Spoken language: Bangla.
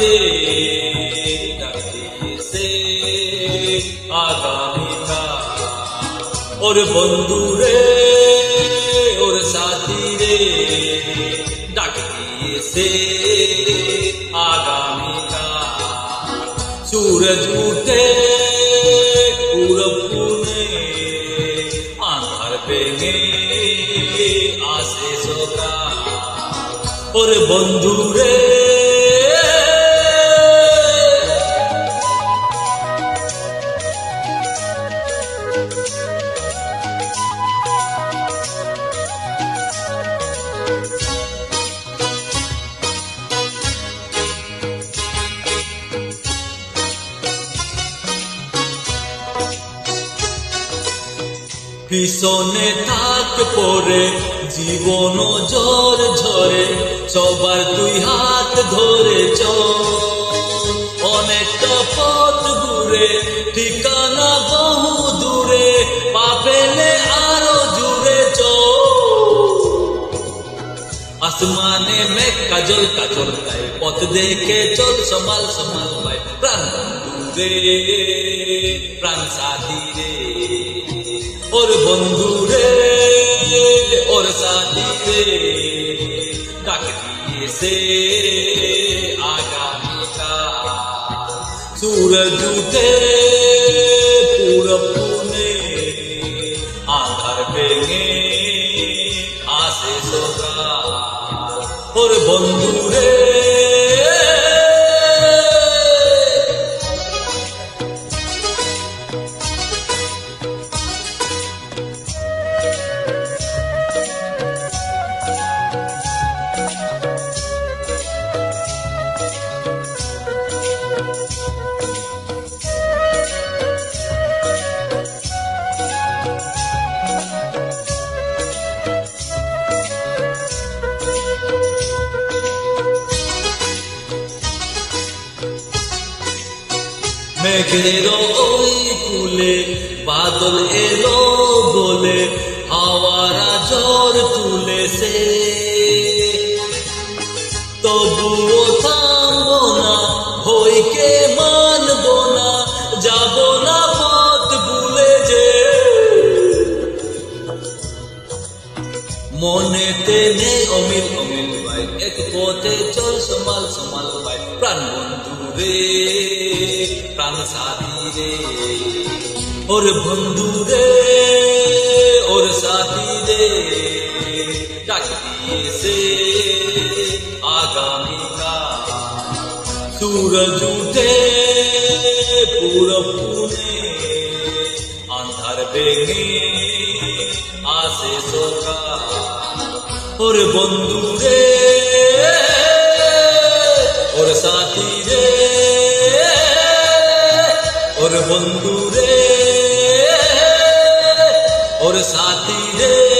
রে ডাকতেছে আগামীকাল। ওর বন্ধু রে ওর সাথী রে ডাকতেছে আগামীকাল। सूरज उठे पूरब में आंधार भेंगे आसे सोका। और बंधु रे পিছনে থাক পরে জীবন ঝড় ঝরে সবার দুই হাত ধরে চল। অনেকটা পথ ঘুরে ঠিকানা বহু দূরে পা ফেলে আরো জুড়ে চল। আসমানে মেঘ কাজল কাজল গায়ে পথ দেখে চল সমাল সমাল ভাই। প্রাণ বন্ধু রে প্রাণ সাথী রে और बंधु रे और साथी रे डाकते आगामीकाल। सूरज उठे पूरब में आंधार भेंगे आसे सोकाल। और बंधु रे মেঘের ওই কুলে বাদল এলো বলে হাওয়ারা ঝড় তুলেছে। তবুও থামবো না ভয়কে মানবো না যাবো না পথ ভুলে যে। মনেতে নেই অমিল অমিল ভাই এক পথে চল সমাল সমাল ভাই। প্রাণ বন্ধু রে প্রাণ সাথী রে और बंधु रे और साथी रे डाकते आगामीकाल। सूरज उठे पूरब में अंधार भेंगे आसे सोकाल। और बंधु रे और साथी रे और बंधु रे और साथी रे।